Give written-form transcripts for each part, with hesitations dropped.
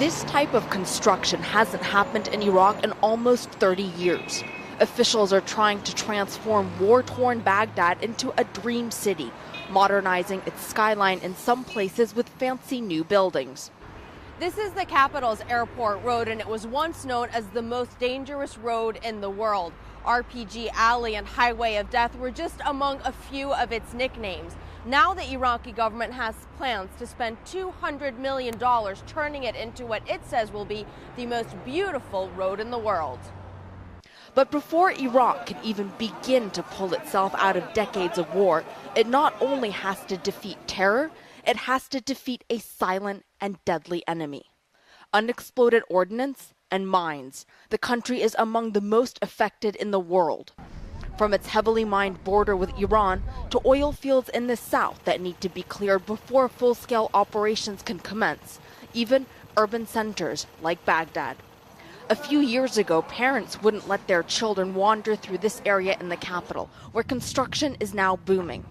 This type of construction hasn't happened in Iraq in almost 30 years. Officials are trying to transform war-torn Baghdad into a dream city, modernizing its skyline in some places with fancy new buildings. This is the capital's airport road, and it was once known as the most dangerous road in the world. RPG Alley and Highway of Death were just among a few of its nicknames. Now the Iraqi government has plans to spend $200 million turning it into what it says will be the most beautiful road in the world. But before Iraq can even begin to pull itself out of decades of war, it not only has to defeat terror, it has to defeat a silent and deadly enemy. Unexploded ordnance and mines. The country is among the most affected in the world. From its heavily mined border with Iran to oil fields in the south that need to be cleared before full-scale operations can commence, even urban centers like Baghdad. A few years ago, parents wouldn't let their children wander through this area in the capital, where construction is now booming.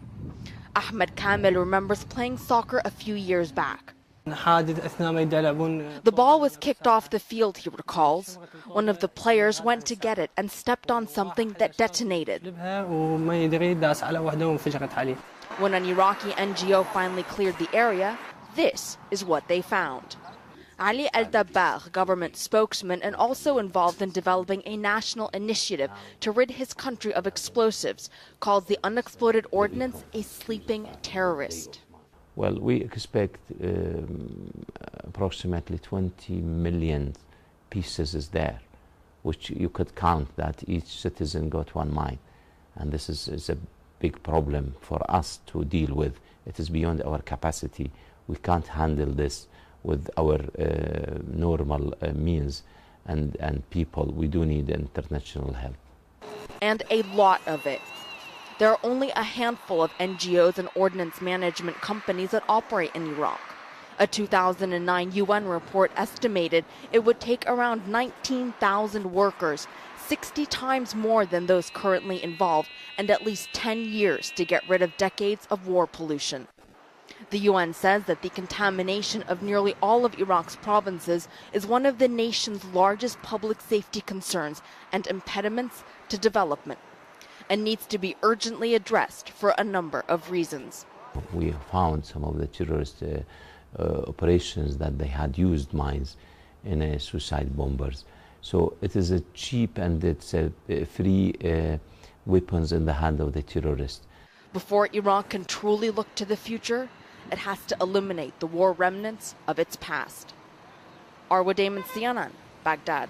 Ahmed Kamel remembers playing soccer a few years back. The ball was kicked off the field, he recalls. One of the players went to get it and stepped on something that detonated. When an Iraqi NGO finally cleared the area, this is what they found. Ali Al-Dabbagh, government spokesman and also involved in developing a national initiative to rid his country of explosives, calls the unexploded ordnance a sleeping terrorist. Well, we expect approximately 20 million pieces is there, which you could count that each citizen got one mine. And this is a big problem for us to deal with. It is beyond our capacity. We can't handle this with our normal means and people. We do need international help. And a lot of it. There are only a handful of NGOs and ordnance management companies that operate in Iraq. A 2009 UN report estimated it would take around 19,000 workers, 60 times more than those currently involved, and at least 10 years to get rid of decades of war pollution. The UN says that the contamination of nearly all of Iraq's provinces is one of the nation's largest public safety concerns and impediments to development, and needs to be urgently addressed for a number of reasons. We found some of the terrorist operations that they had used mines in suicide bombers. So it is a cheap and it's a free weapons in the hand of the terrorists. Before Iraq can truly look to the future, it has to eliminate the war remnants of its past. Arwa Damon, CNN, Baghdad.